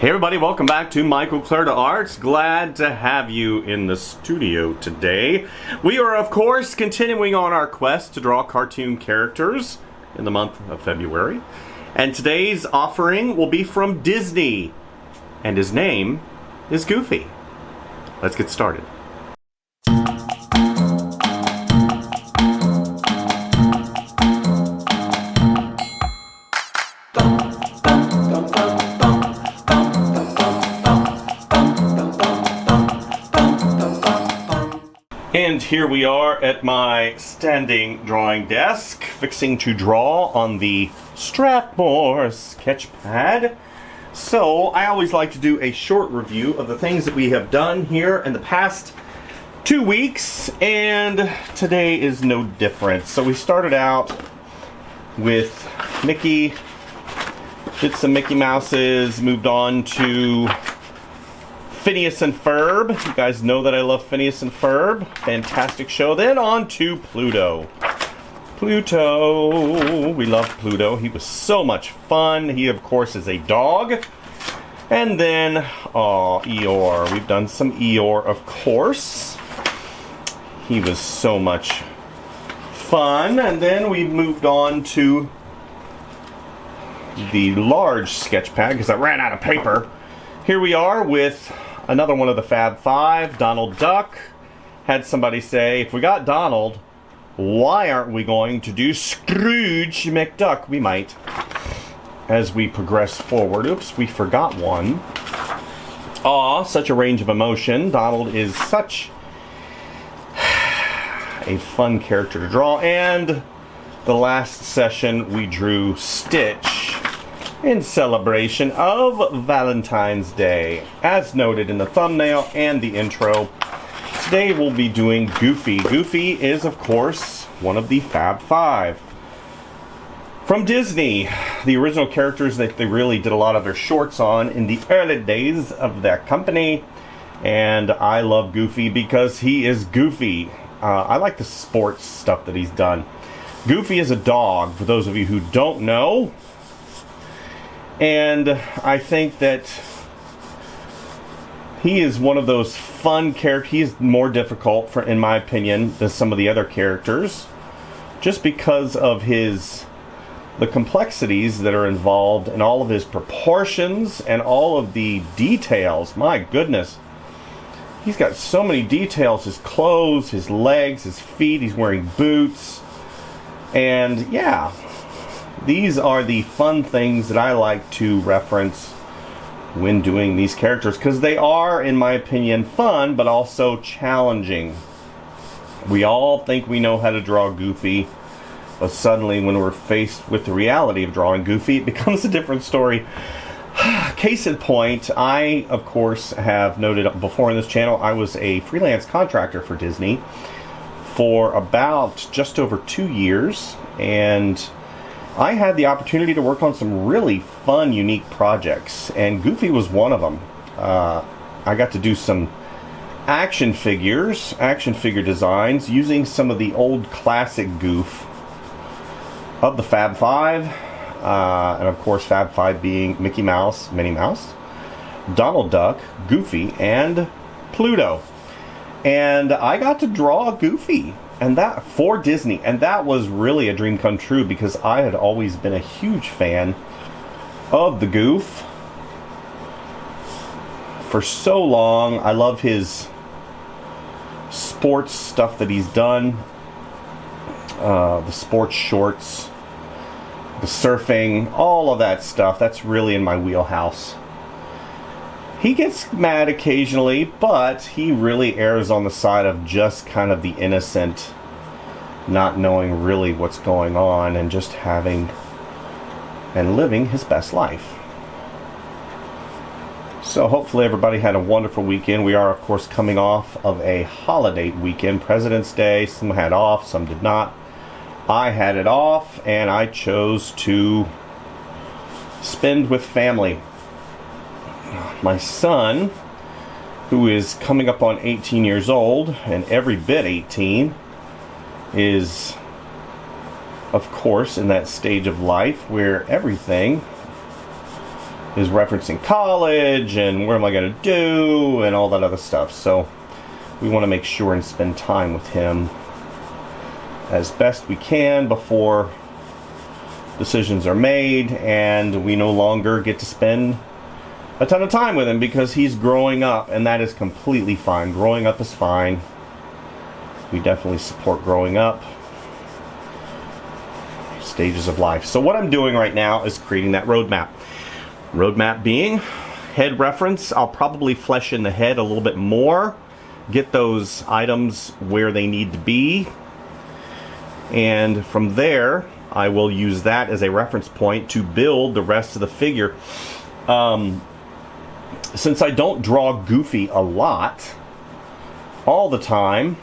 Hey everybody, welcome back to Michael Clarda Arts. Glad to have you in the studio today. We are, of course, continuing on our quest to draw cartoon characters in the month of February. And today's offering will be from Disney. And his name is Goofy. Let's get started. And here we are at my standing drawing desk, fixing to draw on the Strathmore sketch pad. So I always like to do a short review of the things that we have done here in the past 2 weeks, and today is no different. So we started out with Mickey, did some Mickey Mouses, moved on to Phineas and Ferb. You guys know that I love Phineas and Ferb. Fantastic show. Then on to Pluto. Pluto. We love Pluto. He was so much fun. He, of course, is a dog. And then, Eeyore. We've done some Eeyore, of course. He was so much fun. And then we moved on to the large sketch pad because I ran out of paper. Here we are with another one of the Fab Five, Donald Duck. Had somebody say, if we got Donald, why aren't we going to do Scrooge McDuck? We might, as we progress forward. Oops, we forgot one. Aw, such a range of emotion. Donald is such a fun character to draw. And the last session we drew Stitch in celebration of Valentine's Day, as noted in the thumbnail and the intro. Today we'll be doing Goofy. Goofy is, of course, one of the Fab Five from Disney, the original characters that they really did a lot of their shorts on in the early days of that company. And I love Goofy because he is goofy. I like the sports stuff that he's done. Goofy is a dog, for those of you who don't know. And I think that he is one of those fun characters. He's more difficult, in my opinion, than some of the other characters, just because of the complexities that are involved in all of his proportions and all of the details. My goodness. He's got so many details. His clothes, his legs, his feet. He's wearing boots. And yeah, these are the fun things that I like to reference when doing these characters, because they are, in my opinion, fun, but also challenging. We all think we know how to draw Goofy, but suddenly when we're faced with the reality of drawing Goofy, it becomes a different story. Case in point, I, of course, have noted before in this channel, I was a freelance contractor for Disney for about just over 2 years, and I had the opportunity to work on some really fun, unique projects, and Goofy was one of them. I got to do some action figure designs using some of the old classic goof of the Fab Five, and of course Fab Five being Mickey Mouse, Minnie Mouse, Donald Duck, Goofy, and Pluto. And I got to draw Goofy, and that for Disney, and that was really a dream come true because I had always been a huge fan of the Goof for so long. I love his sports stuff that he's done, the sports shorts, the surfing, all of that stuff. That's really in my wheelhouse. He gets mad occasionally, but he really errs on the side of just kind of the innocent, not knowing really what's going on and just having and living his best life. So hopefully everybody had a wonderful weekend. We are, of course, coming off of a holiday weekend, President's Day. Some had off, some did not. I had it off, and I chose to spend with family. My son, who is coming up on 18 years old, and every bit 18, is, of course, in that stage of life where everything is referencing college and what am I going to do and all that other stuff. So we want to make sure and spend time with him as best we can before decisions are made, and we no longer get to spend a ton of time with him because he's growing up, and that is completely fine. Growing up is fine. We definitely support growing up. Stages of life. So what I'm doing right now is creating that roadmap. Roadmap being head reference. I'll probably flesh in the head a little bit more, get those items where they need to be, and from there I will use that as a reference point to build the rest of the figure. Since I don't draw Goofy a lot all the time,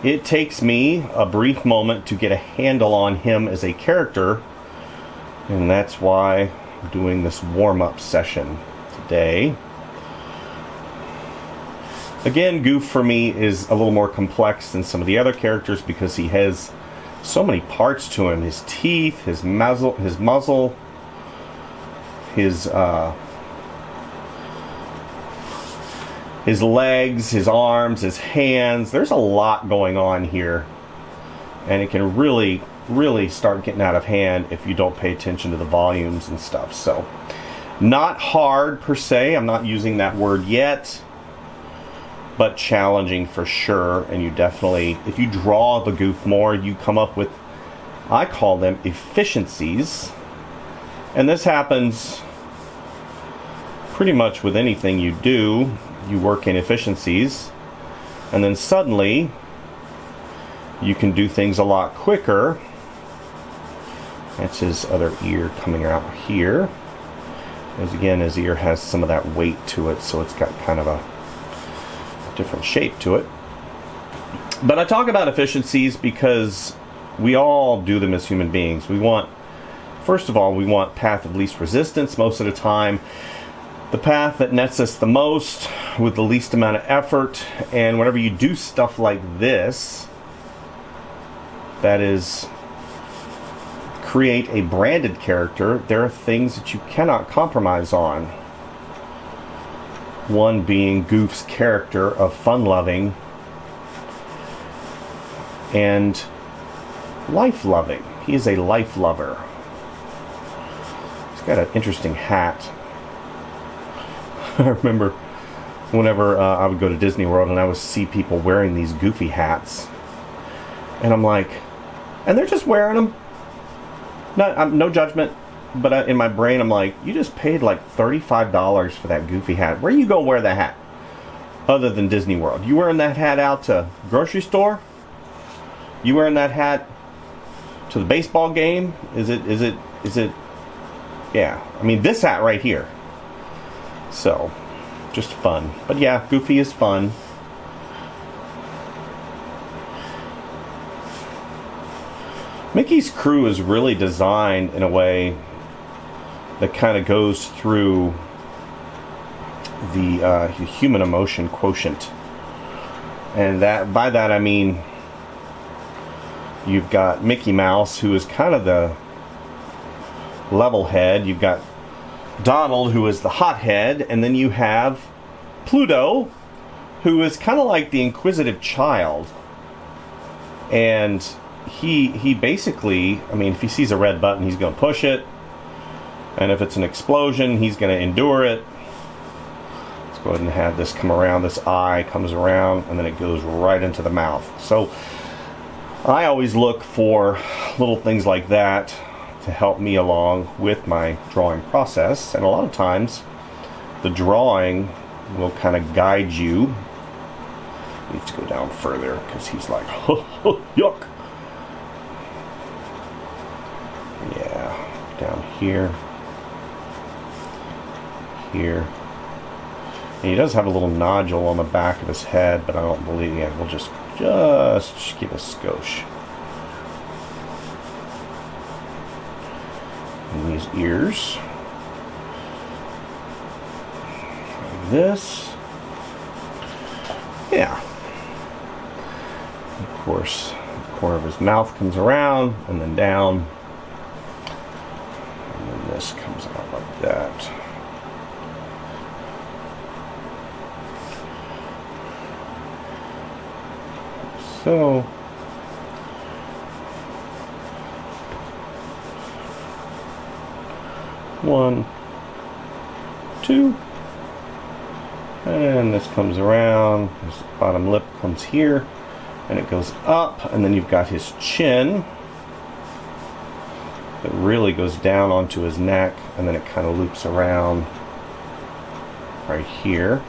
it takes me a brief moment to get a handle on him as a character, and that's why I'm doing this warm-up session today. Again, Goof for me is a little more complex than some of the other characters because he has so many parts to him. His teeth, his muzzle, his legs, his arms, his hands. There's a lot going on here, and it can really start getting out of hand if you don't pay attention to the volumes and stuff. So not hard per se, I'm not using that word yet, but challenging for sure. And you definitely, if you draw the Goof more, you come up with, I call them efficiencies, and this happens pretty much with anything you do. You work in efficiencies, and then suddenly you can do things a lot quicker. That's his other ear coming out here. As again, his ear has some of that weight to it, so it's got kind of a different shape to it. But I talk about efficiencies because we all do them as human beings. We want, first of all, we want path of least resistance most of the time. The path that nets us the most with the least amount of effort. And whenever you do stuff like this, that is create a branded character, there are things that you cannot compromise on. One being Goof's character of fun-loving and life-loving. He is a life lover. He's got an interesting hat. I remember whenever I would go to Disney World and I would see people wearing these Goofy hats, and I'm like, and they're just wearing them. No judgment, but in my brain I'm like, you just paid like $35 for that Goofy hat. Where you go wear that hat other than Disney World? You wearing that hat out to grocery store? You wearing that hat to the baseball game? Is it? Yeah, I mean, this hat right here. So, just fun. But yeah, Goofy is fun. Mickey's crew is really designed in a way that kind of goes through the human emotion quotient. And that, by that I mean, you've got Mickey Mouse, who is kind of the level head. You've got Donald, who is the hothead, and then you have Pluto, who is kind of like the inquisitive child. And he basically, I mean, if he sees a red button, he's going to push it, and if it's an explosion, he's going to endure it. Let's go ahead and have this come around. This eye comes around, and then it goes right into the mouth. So I always look for little things like that to help me along with my drawing process, and a lot of times the drawing will kind of guide you. I need to go down further because he's like, yuck. Yeah, down here, here, and he does have a little nodule on the back of his head, but I don't believe. Yeah, we'll just give a skosh. And these ears, like this, yeah. Of course, the corner of his mouth comes around and then down, and then this comes out like that. so. One, two, and this comes around. This bottom lip comes here, and it goes up, and then you've got his chin that really goes down onto his neck, and then it kind of loops around right here,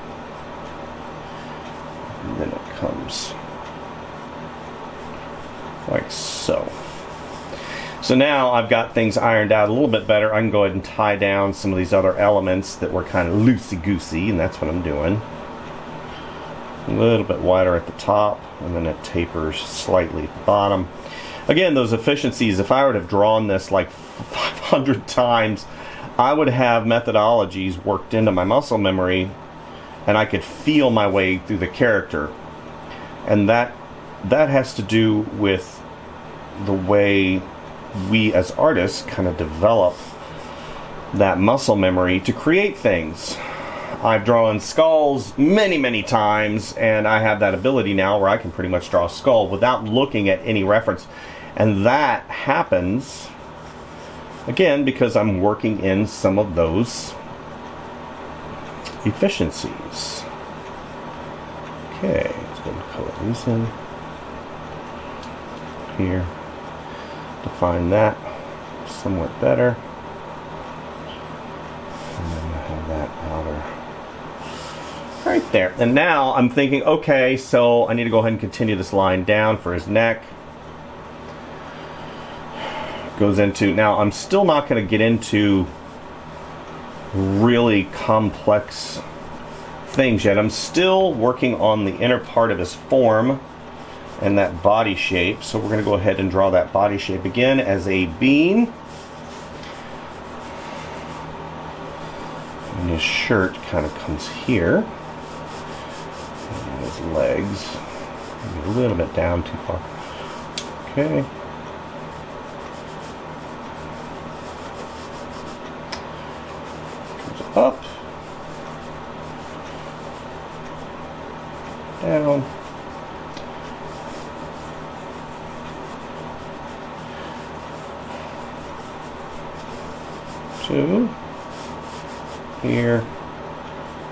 and then it comes like so. So now I've got things ironed out a little bit better. I can go ahead and tie down some of these other elements that were kind of loosey-goosey, and that's what I'm doing. A little bit wider at the top, and then it tapers slightly at the bottom. Again, those efficiencies, if I would have drawn this like 500 times, I would have methodologies worked into my muscle memory, and I could feel my way through the character. And that has to do with the way we as artists kind of develop that muscle memory to create things. I've drawn skulls many times, and I have that ability now where I can pretty much draw a skull without looking at any reference. And that happens, again, because I'm working in some of those efficiencies. Okay, let's go and color these in here. Define that somewhat better. And then I have that outer right there. And now I'm thinking, okay, so I need to go ahead and continue this line down for his neck. Goes into, now I'm still not going to get into really complex things yet. I'm still working on the inner part of his form and that body shape. So we're going to go ahead and draw that body shape again as a bean. And his shirt kind of comes here. And his legs, maybe a little bit down too far. Okay. Comes up. Down. Here,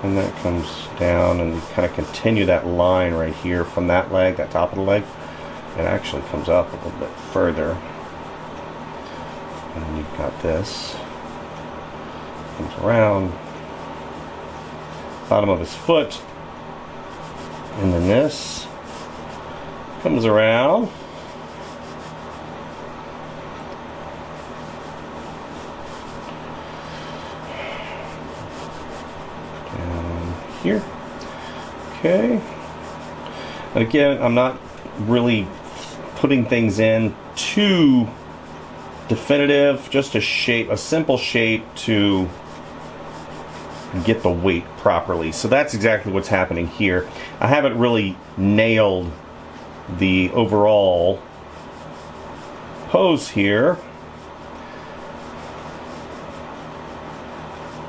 and that comes down, and you kind of continue that line right here from that leg, that top of the leg. It actually comes up a little bit further, and you've got this comes around bottom of his foot, and then this comes around here. Okay. And again, I'm not really putting things in too definitive, just a shape, a simple shape to get the weight properly. So that's exactly what's happening here. I haven't really nailed the overall pose here,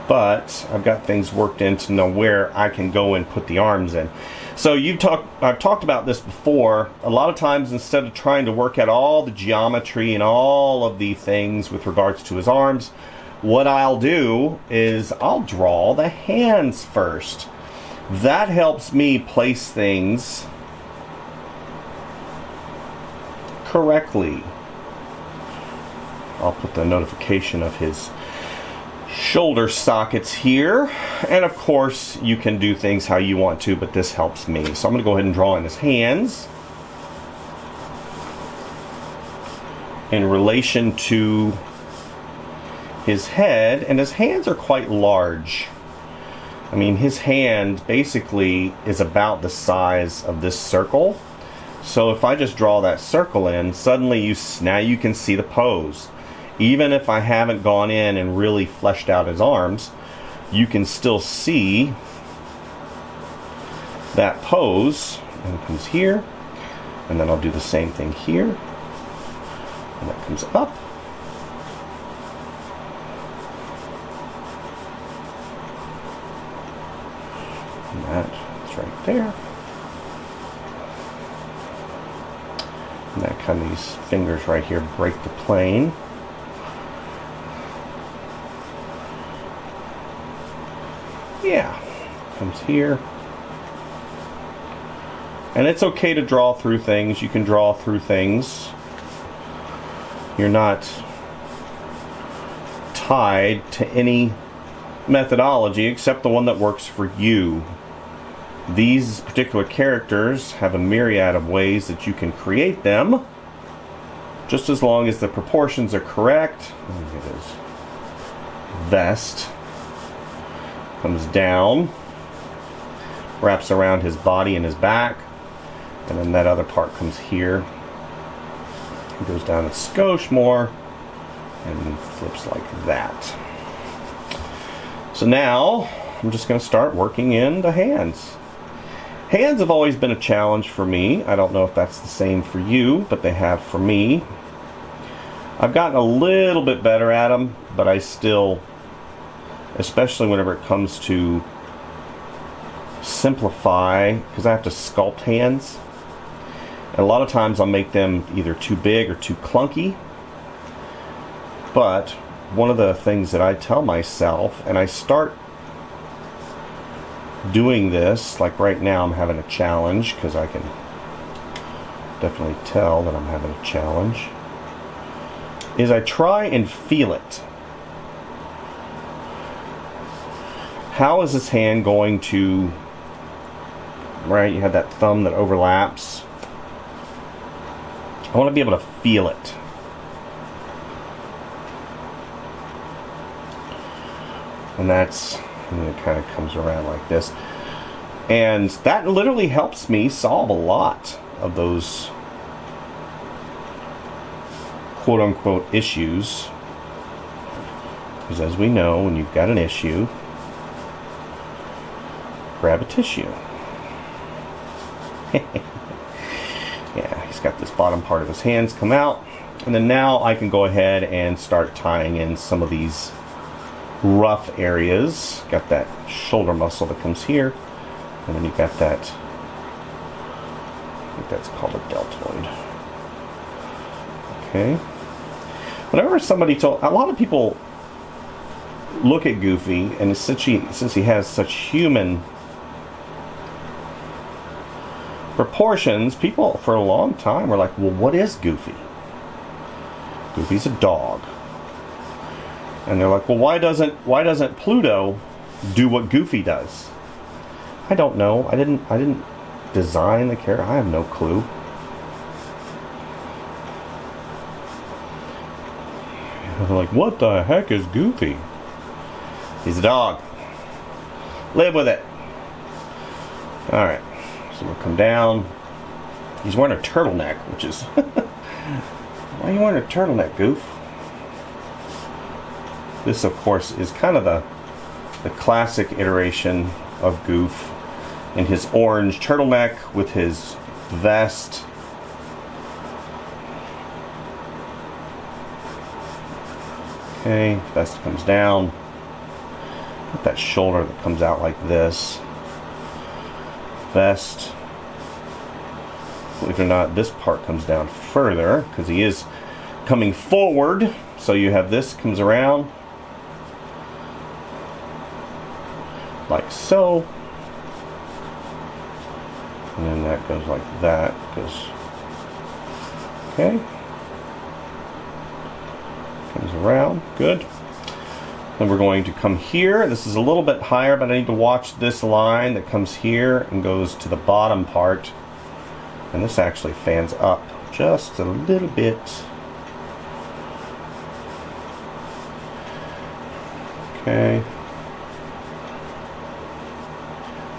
but I've got things worked in to know where I can go and put the arms in. So I've talked about this before. A lot of times, instead of trying to work out all the geometry and all of the things with regards to his arms, what I'll do is I'll draw the hands first. That helps me place things correctly. I'll put the notification of his shoulder sockets here, and of course you can do things how you want to, but this helps me. So I'm going to go ahead and draw in his hands in relation to his head, and his hands are quite large. I mean, his hand basically is about the size of this circle. So if I just draw that circle in, suddenly now you can see the pose. Even if I haven't gone in and really fleshed out his arms, you can still see that pose. And it comes here, and then I'll do the same thing here, and that comes up. And that's right there. Sometimes these fingers right here break the plane. Yeah, comes here. And it's okay to draw through things. You can draw through things. You're not tied to any methodology except the one that works for you. These particular characters have a myriad of ways that you can create them, just as long as the proportions are correct. Look at his vest. Comes down, wraps around his body and his back, and then that other part comes here. It goes down a skosh more and flips like that. So now I'm just going to start working in the hands. Hands have always been a challenge for me. I don't know if that's the same for you, but they have for me. I've gotten a little bit better at them, but I still, especially whenever it comes to simplify, because I have to sculpt hands. And a lot of times I'll make them either too big or too clunky. But one of the things that I tell myself, and I start doing this, like right now I'm having a challenge, because I can definitely tell that I'm having a challenge, is I try and feel it. How is this hand going to, right, you have that thumb that overlaps. I want to be able to feel it. And that's, and it kind of comes around like this. And that literally helps me solve a lot of those quote-unquote issues. Because as we know, when you've got an issue, grab a tissue. Yeah, he's got this bottom part of his hands come out. And then now I can go ahead and start tying in some of these rough areas. Got that shoulder muscle that comes here. And then you've got that, I think that's called a deltoid. Okay. Whenever somebody told, a lot of people look at Goofy, and since he has such human proportions, people for a long time were like, well, what is Goofy? Goofy's a dog. And they're like, well, why doesn't Pluto do what Goofy does? I don't know. I didn't design the character. I have no clue. They're like, what the heck is Goofy? He's a dog. Live with it. Alright. So we'll come down. He's wearing a turtleneck, which is... Why are you wearing a turtleneck, Goof? This, of course, is kind of the classic iteration of Goof in his orange turtleneck with his vest. Okay, vest comes down. Got that shoulder that comes out like this. Vest. Believe it or not, this part comes down further because he is coming forward. So you have this comes around like so. And then that goes like that. Okay. Comes around. Good. Then we're going to come here. This is a little bit higher, but I need to watch this line that comes here and goes to the bottom part. And this actually fans up just a little bit. Okay.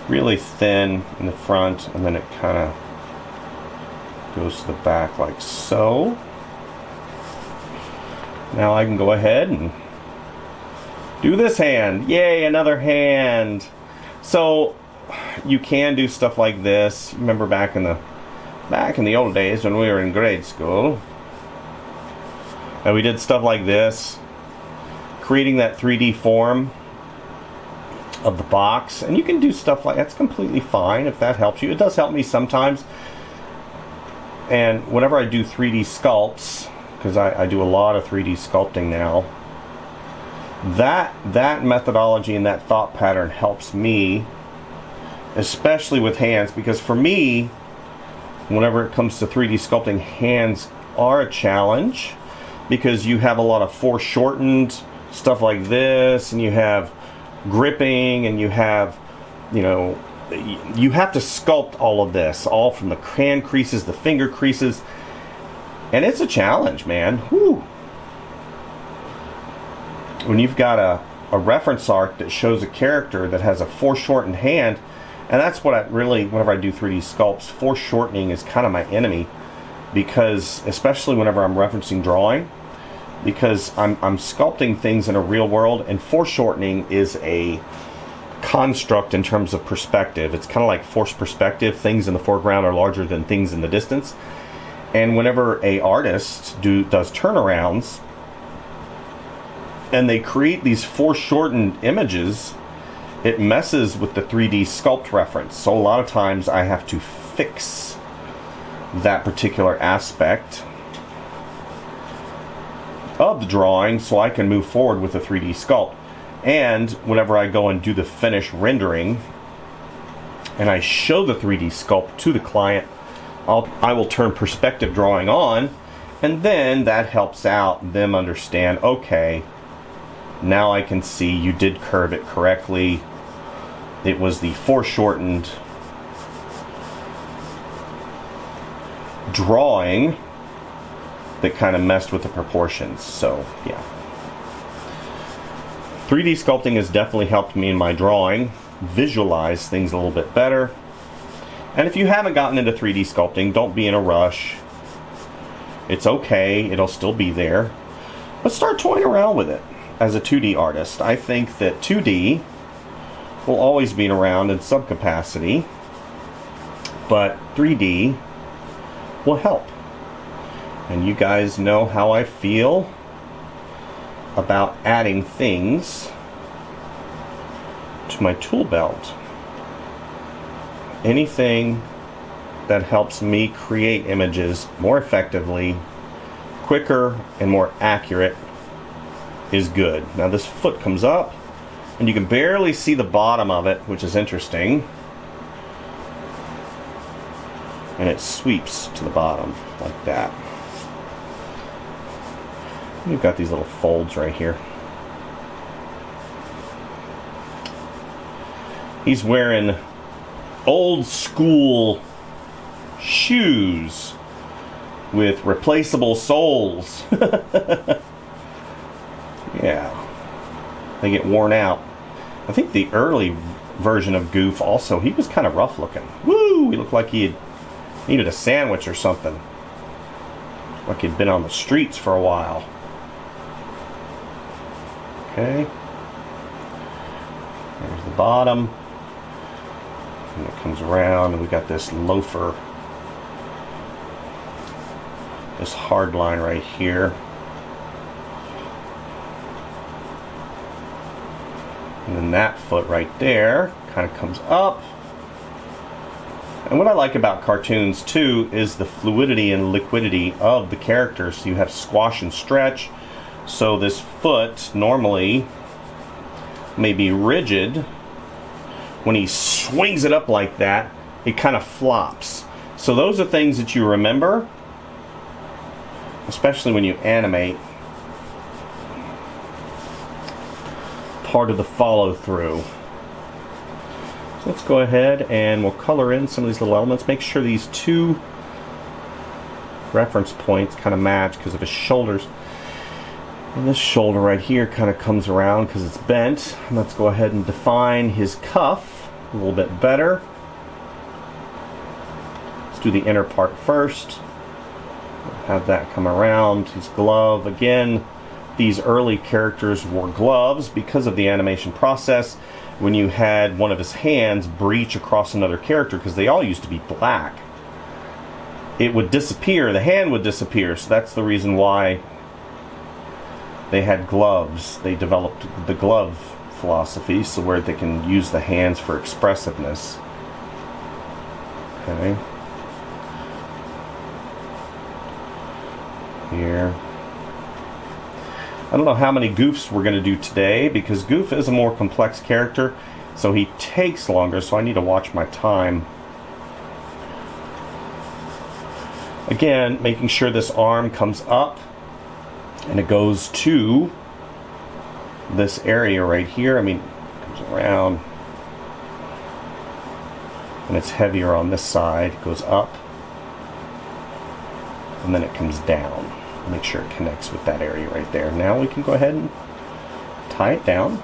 Really thin in the front, and then it kind of goes to the back like so. Now I can go ahead and do this hand. Yay, another hand. So you can do stuff like this. Remember back in the old days when we were in grade school, and we did stuff like this, creating that 3D form of the box. And you can do stuff like that's completely fine if that helps you. It does help me sometimes. And whenever I do 3D sculpts, because I do a lot of 3D sculpting now, that methodology and that thought pattern helps me, especially with hands, because for me, whenever it comes to 3D sculpting, hands are a challenge, because you have a lot of foreshortened stuff like this, and you have gripping, and you have, you know, you have to sculpt all of this, all from the hand creases, the finger creases, and it's a challenge, man. Whew. When you've got a reference art that shows a character that has a foreshortened hand, and that's what I really, whenever I do 3D sculpts, foreshortening is kind of my enemy, because especially whenever I'm referencing drawing, because I'm sculpting things in a real world, and foreshortening is a construct in terms of perspective. It's kind of like forced perspective. Things in the foreground are larger than things in the distance. And whenever a artist does turnarounds and they create these foreshortened images, it messes with the 3D sculpt reference. So a lot of times I have to fix that particular aspect of the drawing so I can move forward with the 3D sculpt. And whenever I go and do the finished rendering and I show the 3D sculpt to the client, I will turn perspective drawing on, and then that helps out them understand, okay, now I can see you did curve it correctly. It was the foreshortened drawing that kind of messed with the proportions. So yeah, 3D sculpting has definitely helped me in my drawing visualize things a little bit better. And if you haven't gotten into 3D sculpting, don't be in a rush. It's okay, it'll still be there, but start toying around with it. As a 2D artist, I think that 2D will always be around in some capacity, but 3D will help. And you guys know how I feel about adding things to my tool belt. Anything that helps me create images more effectively, quicker, and more accurate is good. Now this foot comes up and you can barely see the bottom of it, which is interesting. And it sweeps to the bottom like that. You've got these little folds right here. He's wearing old school shoes with replaceable soles. Yeah, they get worn out. I think the early version of Goof also, he was kind of rough looking. Woo! He looked like he had needed a sandwich or something. Like he'd been on the streets for a while. Okay. There's the bottom. And it comes around and we got this loafer. This hard line right here. And then that foot right there kind of comes up. And what I like about cartoons too is the fluidity and liquidity of the characters. So you have squash and stretch. So this foot normally may be rigid. When he swings it up like that, it kind of flops. So those are things that you remember, especially when you animate. Part of the follow through. So let's go ahead and we'll color in some of these little elements. Make sure these two reference points kind of match because of his shoulders. And this shoulder right here kind of comes around because it's bent. Let's go ahead and define his cuff a little bit better. Let's do the inner part first. Have that come around. His glove again. These early characters wore gloves because of the animation process. When you had one of his hands breach across another character, because they all used to be black, it would disappear, the hand would disappear. So that's the reason why they had gloves. They developed the glove philosophy so where they can use the hands for expressiveness. Okay. here. I don't know how many goofs we're going to do today, because Goof is a more complex character, so he takes longer, so I need to watch my time. Again, making sure this arm comes up and it goes to this area right here. I mean, it comes around and it's heavier on this side. It goes up and then it comes down. Make sure it connects with that area right there. Now we can go ahead and tie it down.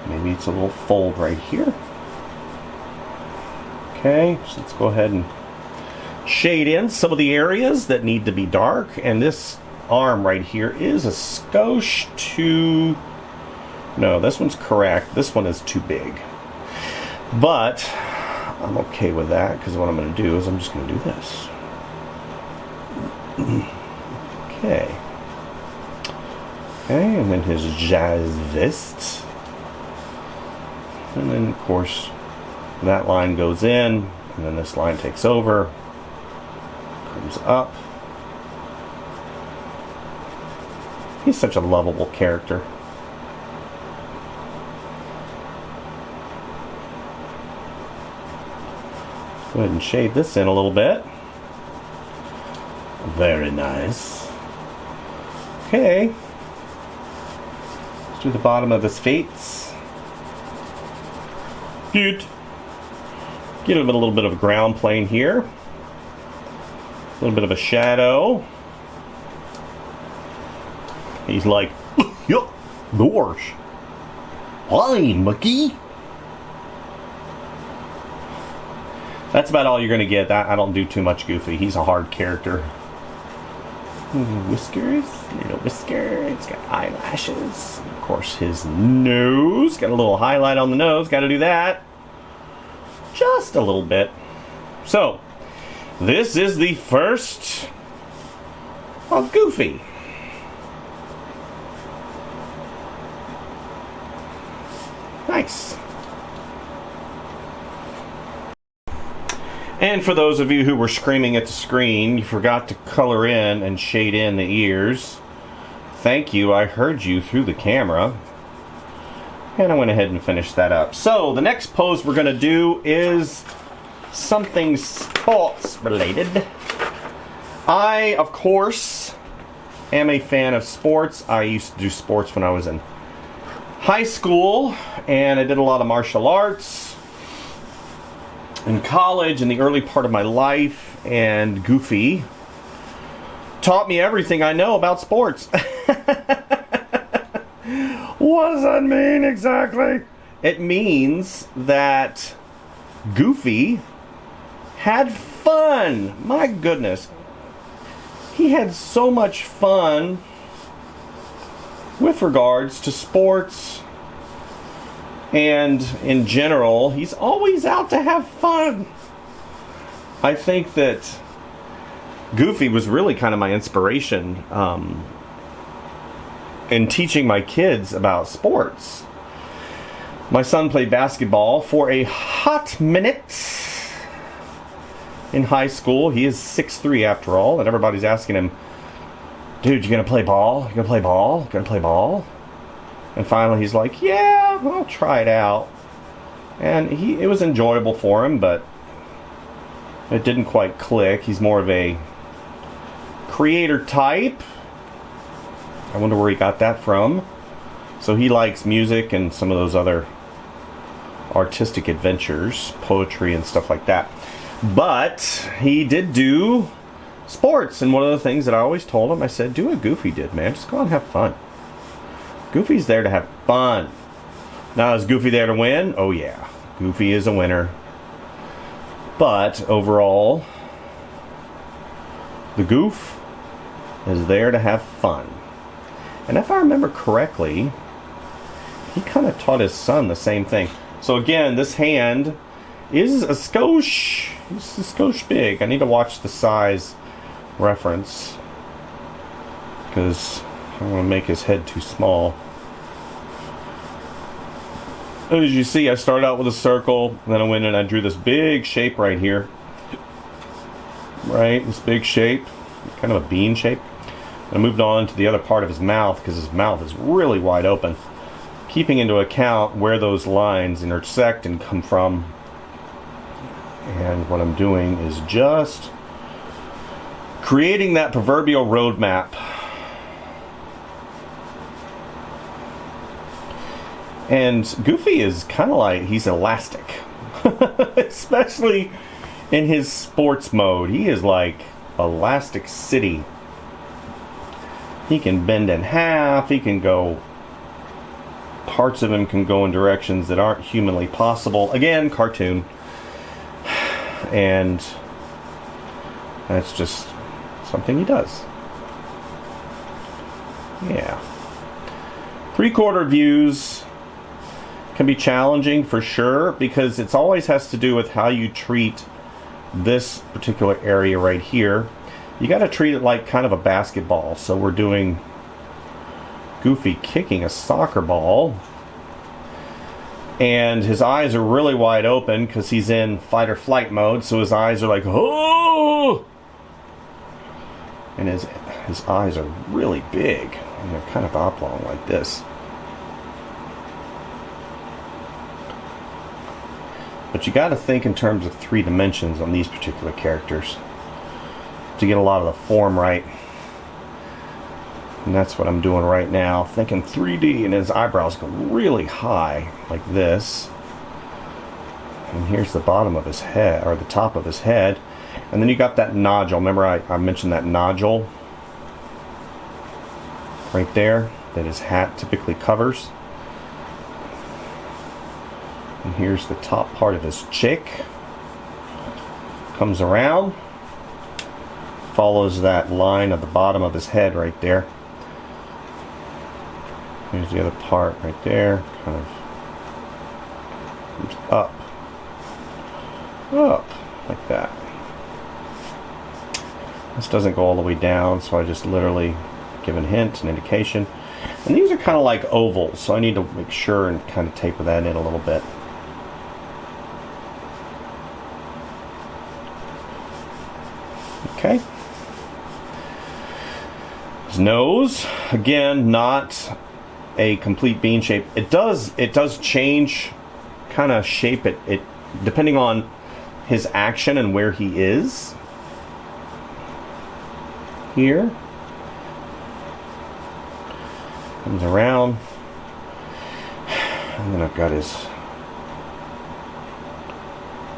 Maybe it's a little fold right here. Okay, so let's go ahead and shade in some of the areas that need to be dark. And this arm right here is a skosh too... No, this one's correct. This one is too big. But I'm okay with that, because what I'm going to do is I'm just going to do this. Okay. Okay, and then his jazz vest. And then, of course, that line goes in, and then this line takes over, comes up. He's such a lovable character. Let's go ahead and shade this in a little bit. Very nice. Okay. Let's do the bottom of his feet. Good. Give him a little bit of a ground plane here. A little bit of a shadow. He's like, yup, gosh. Hi, Mickey. That's about all you're going to get. I don't do too much Goofy. He's a hard character. Whiskers, little whisker. It's got eyelashes. Of course, his nose. Got a little highlight on the nose. Got to do that. Just a little bit. So, this is the first of Goofy. Nice. And for those of you who were screaming at the screen, you forgot to color in and shade in the ears. Thank you, I heard you through the camera. And I went ahead and finished that up. So, the next pose we're going to do is something sports related. I, of course, am a fan of sports. I used to do sports when I was in high school, and I did a lot of martial arts in college, in the early part of my life, and Goofy taught me everything I know about sports. What does that mean exactly? It means that Goofy had fun. My goodness. He had so much fun with regards to sports. And in general, he's always out to have fun. I think that Goofy was really kind of my inspiration in teaching my kids about sports. My son played basketball for a hot minute in high school. He is 6'3" after all, and everybody's asking him, dude, you gonna play ball? You gonna play ball? Gonna play ball? And finally he's like, yeah, I'll try it out. And it was enjoyable for him, but it didn't quite click. He's more of a creator type. I wonder where he got that from. So he likes music and some of those other artistic adventures, poetry and stuff like that. But he did do sports, and one of the things that I always told him, I said, do what Goofy did, man. Just go out and have fun. Goofy's there to have fun. Now, is Goofy there to win? Oh, yeah. Goofy is a winner. But, overall, the Goof is there to have fun. And if I remember correctly, he kind of taught his son the same thing. So, again, this hand is a skosh. It's a skosh big. I need to watch the size reference, because I don't want to make his head too small. As you see, I started out with a circle, then I went and I drew this big shape right here. Right, this big shape, kind of a bean shape. I moved on to the other part of his mouth because his mouth is really wide open, keeping into account where those lines intersect and come from. And what I'm doing is just creating that proverbial roadmap. And Goofy is kind of like, he's elastic. Especially in his sports mode. He is like Elastic City. He can bend in half. He can go, parts of him can go in directions that aren't humanly possible. Again, cartoon. And that's just something he does. Yeah. 3/4 views can be challenging for sure, because it always has to do with how you treat this particular area right here. You got to treat it like kind of a basketball. So we're doing Goofy kicking a soccer ball, and his eyes are really wide open because he's in fight or flight mode, so his eyes are like, oh, and his eyes are really big, and they're kind of oblong like this. But you got to think in terms of 3 dimensions on these particular characters to get a lot of the form right. And that's what I'm doing right now, thinking 3D, and his eyebrows go really high like this. And here's the bottom of his head, or the top of his head. And then you got that nodule. Remember I mentioned that nodule right there that his hat typically covers. And here's the top part of his cheek. Comes around, follows that line at the bottom of his head right there. Here's the other part right there, kind of comes up, like that. This doesn't go all the way down, so I just literally give a hint, an indication. And these are kind of like ovals, so I need to make sure and kind of taper that in a little bit. Okay. His nose, again, not a complete bean shape. It does change kind of shape it depending on his action and where he is. Here. Comes around. And then I've got his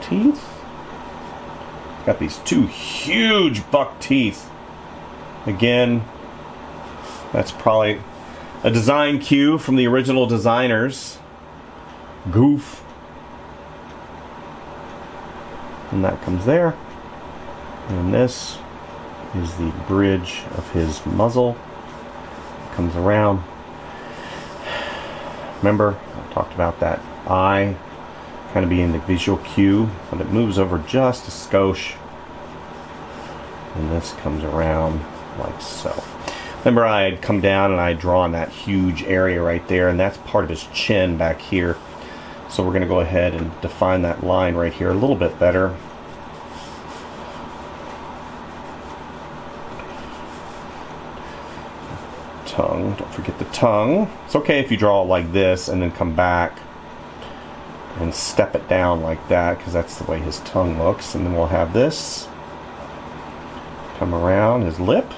teeth. Got these 2 huge buck teeth. Again, that's probably a design cue from the original designers. Goof. And that comes there. And this is the bridge of his muzzle. It comes around. Remember, I talked about that eye kind of being the visual cue, but it moves over just a skosh. And this comes around like so. Remember, I had come down and I had drawn that huge area right there, and that's part of his chin back here. So we're going to go ahead and define that line right here a little bit better. Tongue, don't forget the tongue. It's okay if you draw it like this and then come back and step it down like that, because that's the way his tongue looks. And then we'll have this come around his lip.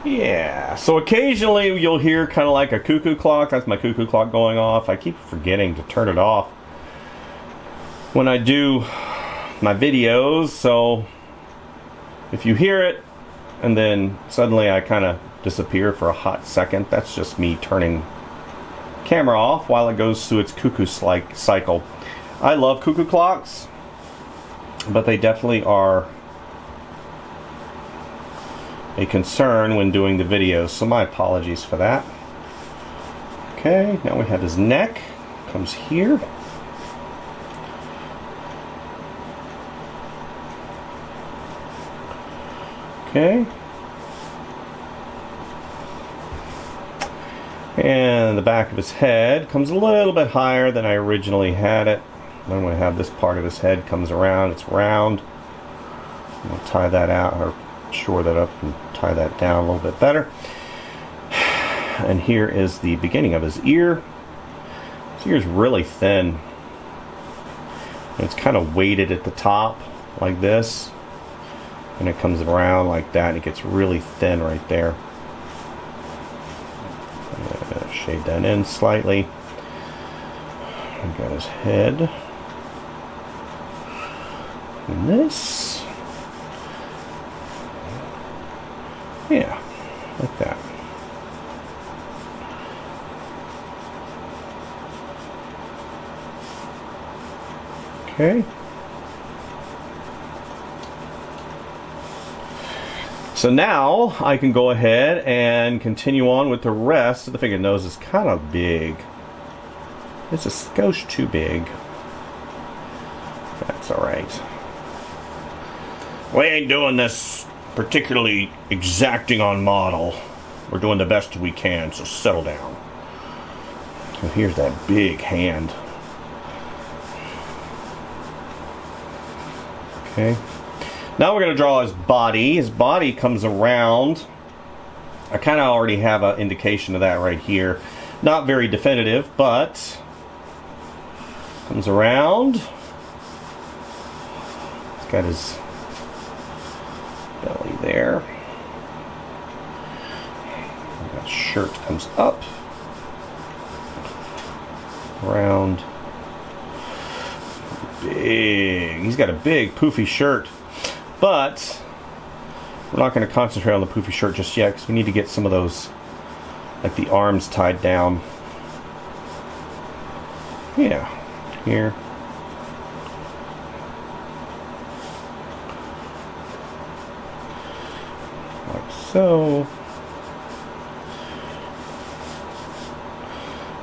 Yeah, so occasionally you'll hear kind of like a cuckoo clock. That's my cuckoo clock going off. I keep forgetting to turn it off when I do my videos, so if you hear it and then suddenly I kind of disappear for a hot second, that's just me turning camera off while it goes through its cuckoo cycle. I love cuckoo clocks, but they definitely are a concern when doing the videos, so my apologies for that. Okay, now we have his neck. Comes here. Okay. And the back of his head comes a little bit higher than I originally had it. Then we have this part of his head comes around. It's round. We'll tie that out, or shore that up and tie that down a little bit better. And here is the beginning of his ear. His ear is really thin. It's kind of weighted at the top like this, and it comes around like that, and it gets really thin right there. Shade that in slightly. I've got his head. And this. Yeah, like that. Okay. So now I can go ahead and continue on with the rest of the figure. Nose is kind of big. It's a skosh too big. That's alright. We ain't doing this particularly exacting on model. We're doing the best we can, so settle down. So here's that big hand. Okay. Now we're going to draw his body. His body comes around. I kind of already have an indication of that right here. Not very definitive, but comes around. He's got his belly there. That shirt comes up, around. Big. He's got a big poofy shirt. But we're not going to concentrate on the poofy shirt just yet because we need to get some of those, like the arms tied down. Yeah, here. Like so.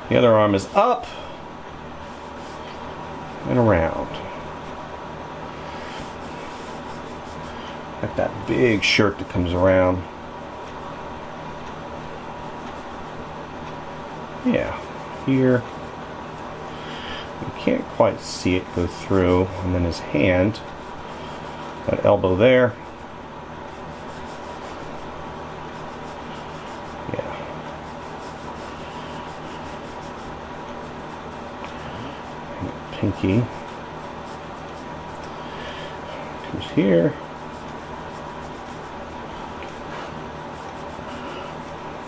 The other arm is up and around. Got that big shirt that comes around. Yeah, here. You can't quite see it go through. And then his hand, that elbow there. Yeah. And the pinky comes here.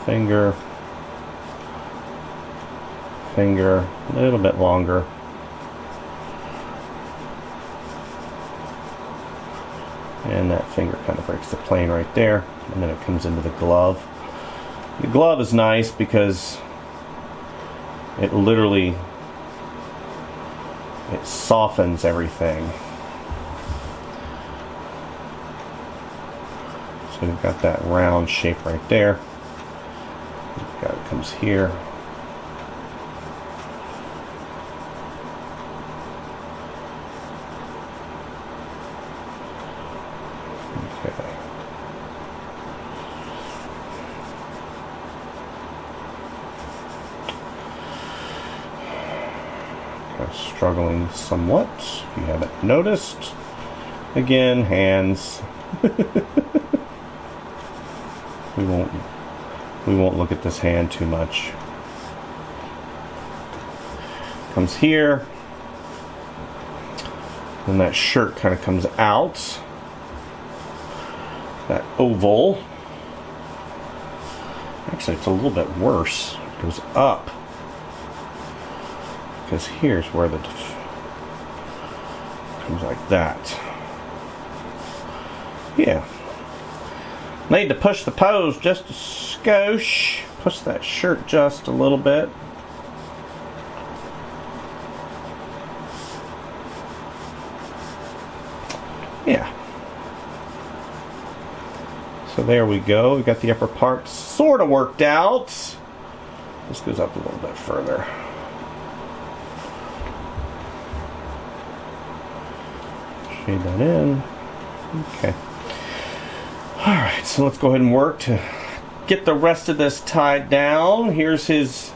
Finger, finger, a little bit longer. And that finger kind of breaks the plane right there. And then it comes into the glove. The glove is nice because it literally, it softens everything. So we've got that round shape right there. Got it comes here. Okay. Kind of struggling somewhat, if you haven't noticed. Again, hands. We won't look at this hand too much. Comes here. Then that shirt kind of comes out. That oval. Actually, it's a little bit worse. It goes up. Because here's where the comes like that. Yeah. Need to push the pose just a skosh. Push that shirt just a little bit. Yeah. So there we go. We got the upper part sort of worked out. This goes up a little bit further. Shade that in. Okay. Alright, so let's go ahead and work to get the rest of this tied down. Here's his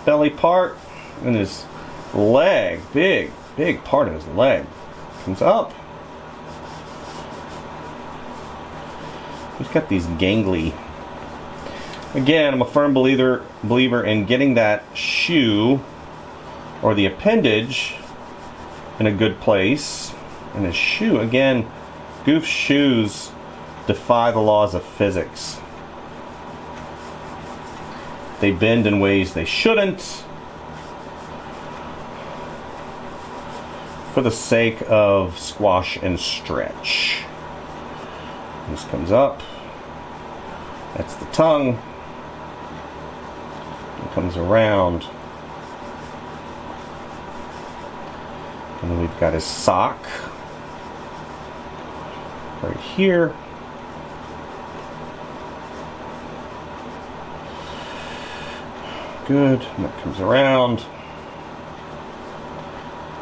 belly part and his leg. Big part of his leg. Comes up. He's got these gangly. Again, I'm a firm believer in getting that shoe or the appendage in a good place. And his shoe, again, Goof's shoes defy the laws of physics. They bend in ways they shouldn't for the sake of squash and stretch. This comes up. That's the tongue. It comes around. And then we've got his sock right here. Good. And that comes around.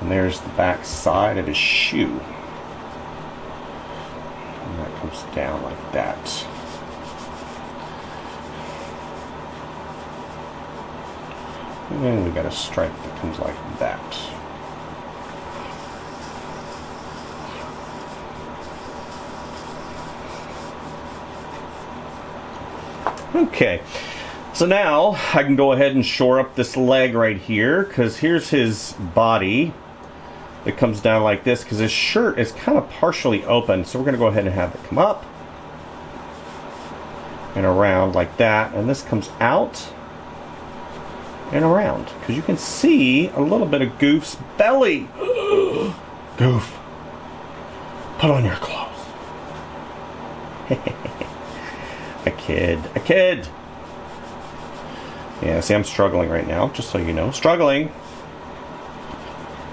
And there's the back side of his shoe. And that comes down like that. And then we got a stripe that comes like that. Okay, so now I can go ahead and shore up this leg right here, because here's his body. It comes down like this because his shirt is kind of partially open, so we're going to go ahead and have it come up and around like that, and this comes out and around because you can see a little bit of Goof's belly. Goof, put on your clothes. A kid. Yeah, see, I'm struggling right now, just so you know. Struggling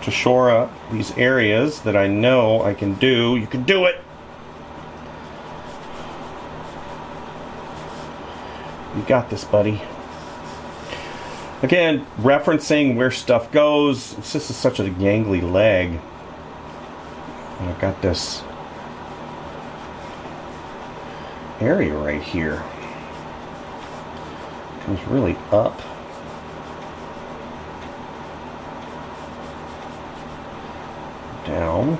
to shore up these areas that I know I can do. You can do it! You got this, buddy. Again, referencing where stuff goes. This is such a gangly leg. And I've got this area right here. Comes really up. Down.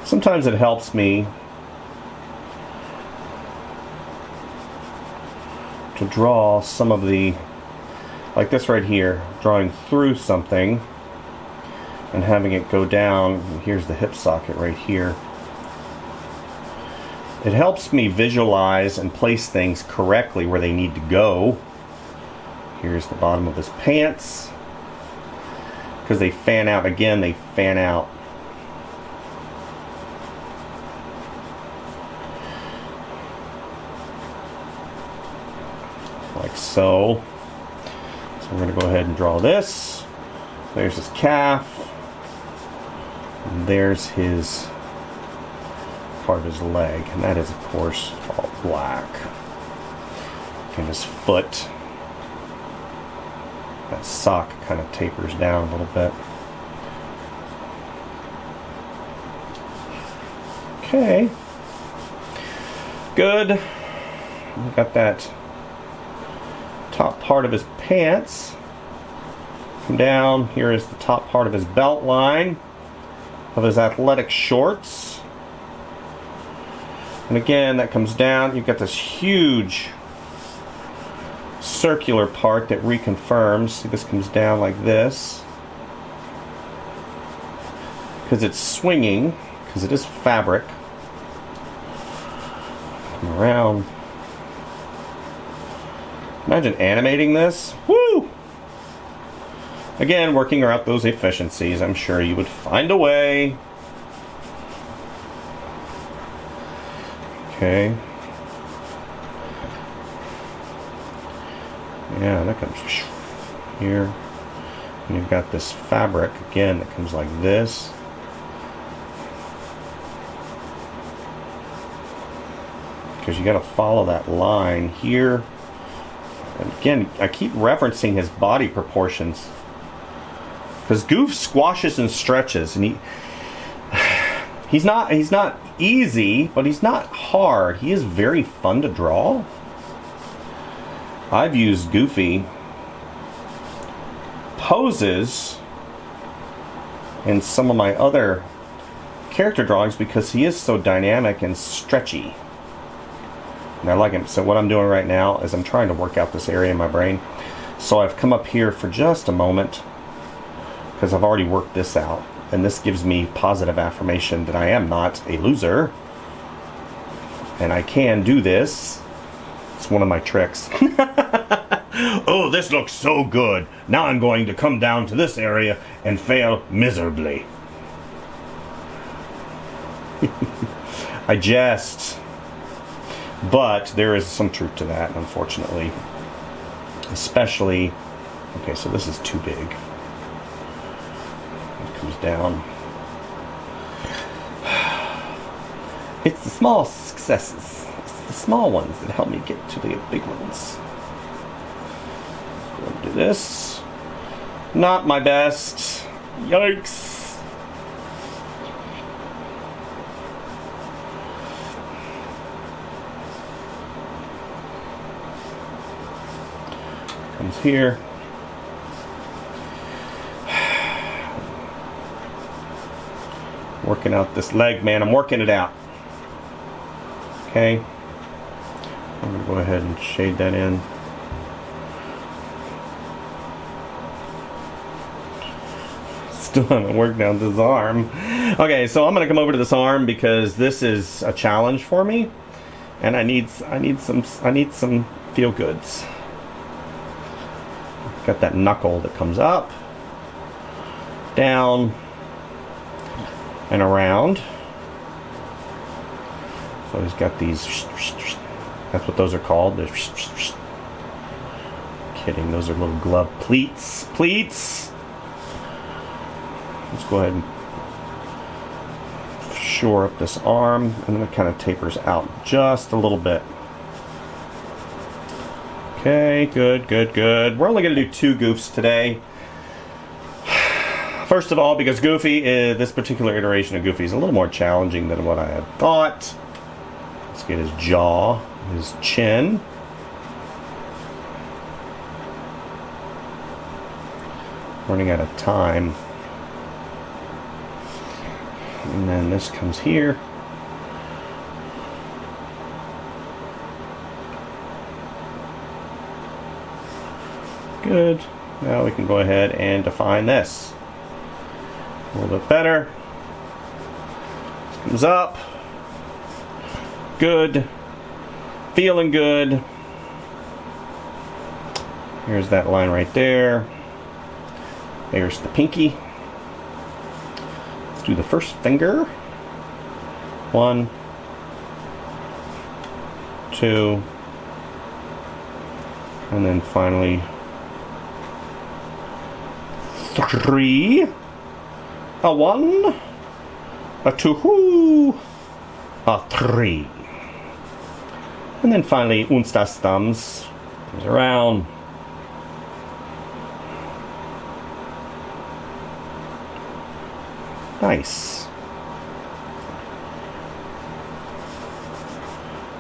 Sometimes it helps me to draw some of the, like this right here, drawing through something and having it go down. Here's the hip socket right here. It helps me visualize and place things correctly where they need to go. Here's the bottom of his pants. Because they fan out, again, they fan out. Like so. So we're going to go ahead and draw this. There's his calf. And there's his part of his leg, and that is of course all black. And his foot, that sock kind of tapers down a little bit. Okay, good. We got that top part of his pants. Come down, here is the top part of his belt line of his athletic shorts. And again, that comes down. You've got this huge circular part that reconfirms. See, this comes down like this. Because it's swinging, because it is fabric. Come around. Imagine animating this. Woo! Again, working out those efficiencies. I'm sure you would find a way. Okay. Yeah, that comes here. And you've got this fabric, again, that comes like this. Because you got to follow that line here. And again, I keep referencing his body proportions. Because Goof squashes and stretches, and he's not easy, but he's not hard. He is very fun to draw. I've used Goofy poses in some of my other character drawings because he is so dynamic and stretchy. And I like him. So what I'm doing right now is I'm trying to work out this area in my brain. So I've come up here for just a moment because I've already worked this out. And this gives me positive affirmation that I am not a loser. And I can do this. It's one of my tricks. Oh, this looks so good. Now I'm going to come down to this area and fail miserably. I jest. But there is some truth to that, unfortunately. Especially... Okay, so this is too big. It comes down. It's the small successes. It's the small ones that help me get to the big ones. Go and do this. Not my best. Yikes. Comes here. Working out this leg, man. I'm working it out. Okay. I'm going to go ahead and shade that in. Still haven't worked out this arm. Okay, so I'm going to come over to this arm because this is a challenge for me, and I need some feel goods. Got that knuckle that comes up, down, and around. So he's got these, that's what those are called. They're kidding, those are little glove pleats. Let's go ahead and shore up this arm, and then it kind of tapers out just a little bit. Okay, good. We're only going to do 2 goofs today. First of all, because Goofy, this particular iteration of Goofy is a little more challenging than what I had thought. Let's get his jaw, his chin. Running out of time. And then this comes here. Good. Now we can go ahead and define this a little bit better. This comes up. Good. Feeling good. Here's that line right there. There's the pinky. Let's do the first finger. 1, 2, and then finally 3. A 1, a 2, a 3. And then finally, uns das thumbs comes around. Nice.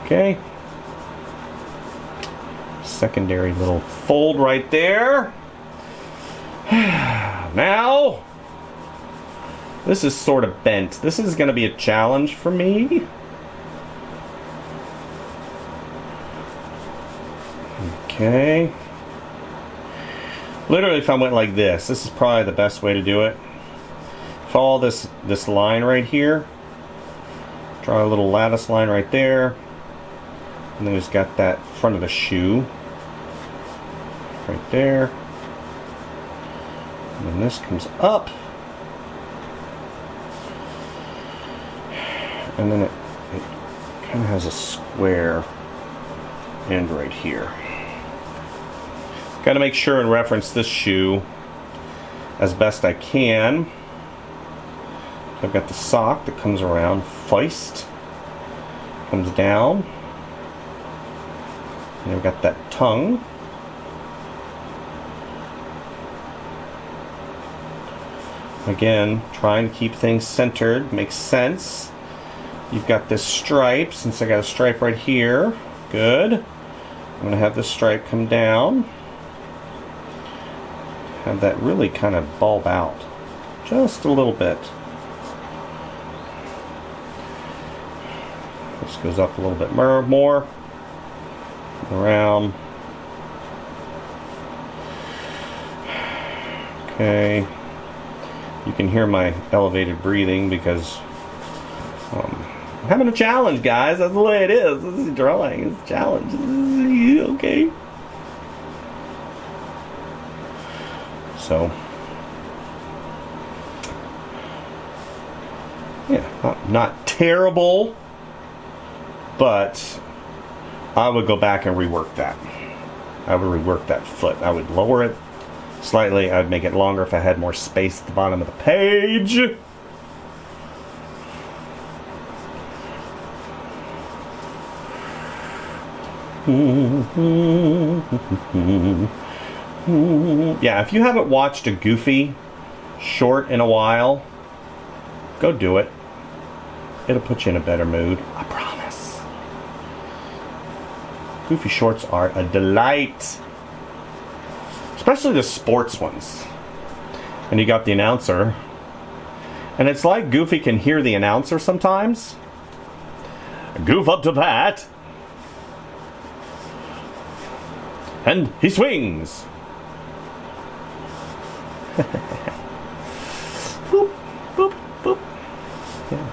Okay. Secondary little fold right there. Now, this is sort of bent. This is going to be a challenge for me. Okay. Literally, if I went like this is probably the best way to do it. Follow this line right here. Draw a little lattice line right there. And then we've got that front of the shoe right there. And then this comes up. And then it kind of has a square end right here. Got to make sure and reference this shoe as best I can. I've got the sock that comes around, Feist, comes down, and I've got that tongue. Again, trying to keep things centered, makes sense. You've got this stripe, since I got a stripe right here, good. I'm going to have this stripe come down. Have that really kind of bulb out. Just a little bit. This goes up a little bit more. Around. Okay. You can hear my elevated breathing because I'm having a challenge, guys. That's the way it is. This is drawing. It's a challenge. Okay. So, yeah, not terrible, but I would go back and rework that. I would rework that foot. I would lower it slightly. I would make it longer if I had more space at the bottom of the page. Yeah, if you haven't watched a Goofy short in a while, go do it. It'll put you in a better mood. I promise. Goofy shorts are a delight. Especially the sports ones. And you got the announcer. And it's like Goofy can hear the announcer sometimes. Goof up to bat. And he swings. Boop, boop, boop. Yeah.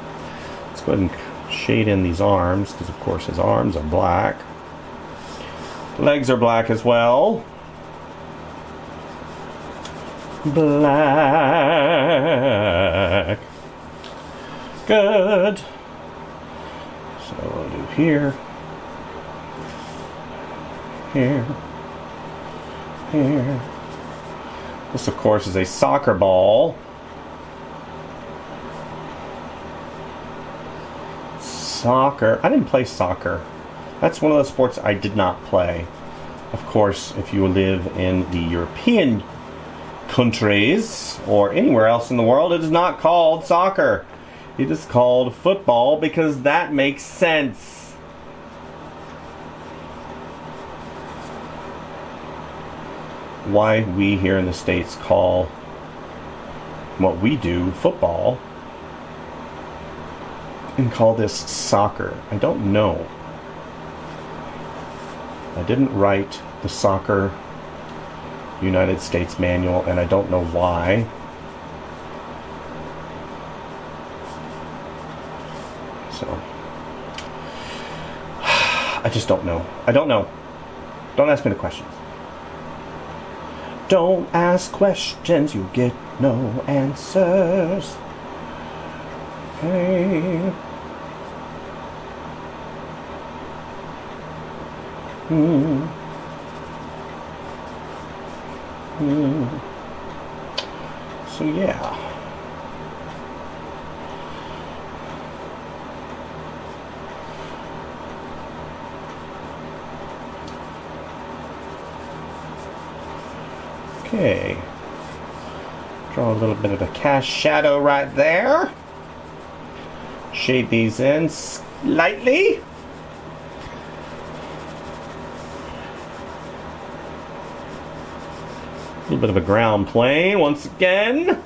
Let's go ahead and shade in these arms, because of course his arms are black. Legs are black as well. Black. Good. So we'll do here. Here. Here. This, of course, is a soccer ball. Soccer. I didn't play soccer. That's one of the sports I did not play. Of course, if you live in the European countries or anywhere else in the world, it is not called soccer. It is called football because that makes sense. Why we here in the States call what we do football and call this soccer, I don't know. I didn't write the soccer United States manual, and I don't know why. So I just don't know. I don't know. Don't ask me the questions. Don't ask questions, you get no answers. Hey. So yeah. Okay. Draw a little bit of a cast shadow right there. Shade these in slightly. A little bit of a ground plane once again.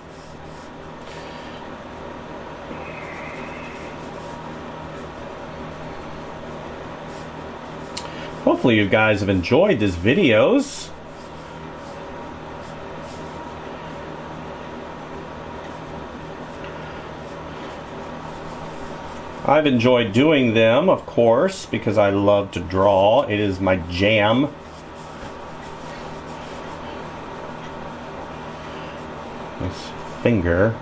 Hopefully you guys have enjoyed these videos. I've enjoyed doing them, of course, because I love to draw. It is my jam. This finger.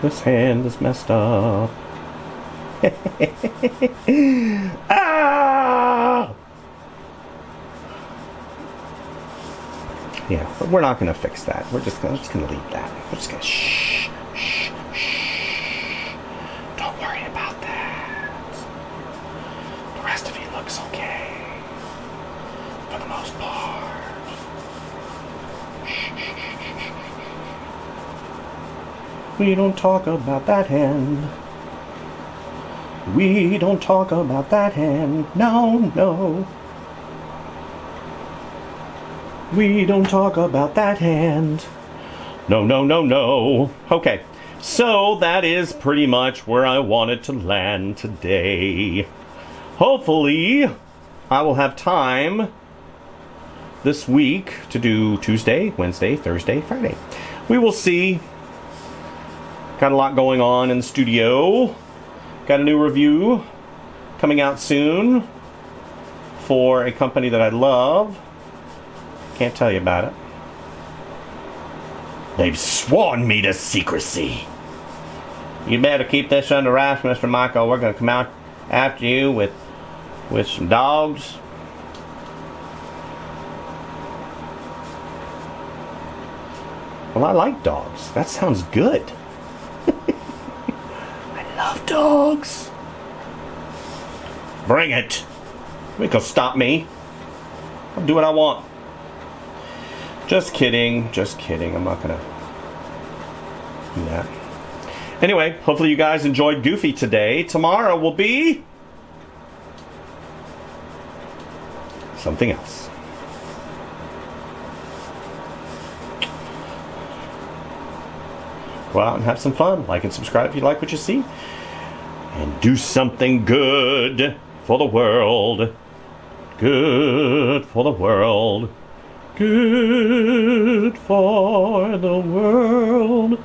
This hand is messed up. Ah! Yeah, but we're not going to fix that. We're just going to leave that. We're just going to shh. Don't worry about that. The rest of you looks okay. For the most part. Shh. We don't talk about that hand. We don't talk about that hand. No. We don't talk about that hand. No, no, no, no. Okay, so that is pretty much where I wanted to land today. Hopefully, I will have time this week to do Tuesday, Wednesday, Thursday, Friday. We will see. Got a lot going on in the studio. Got a new review coming out soon for a company that I love. Can't tell you about it. They've sworn me to secrecy. You better keep this under wraps, Mr. Michael. We're going to come out after you with some dogs. Well, I like dogs. That sounds good. I love dogs. Bring it. You can stop me. I'll do what I want. Just kidding. Just kidding. I'm not going to do that. Anyway, hopefully you guys enjoyed Goofy today. Tomorrow will be something else. Go out and have some fun. Like and subscribe if you like what you see. And do something good for the world. Good for the world. Good for the world.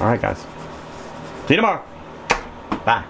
All right, guys. See you tomorrow. Bye.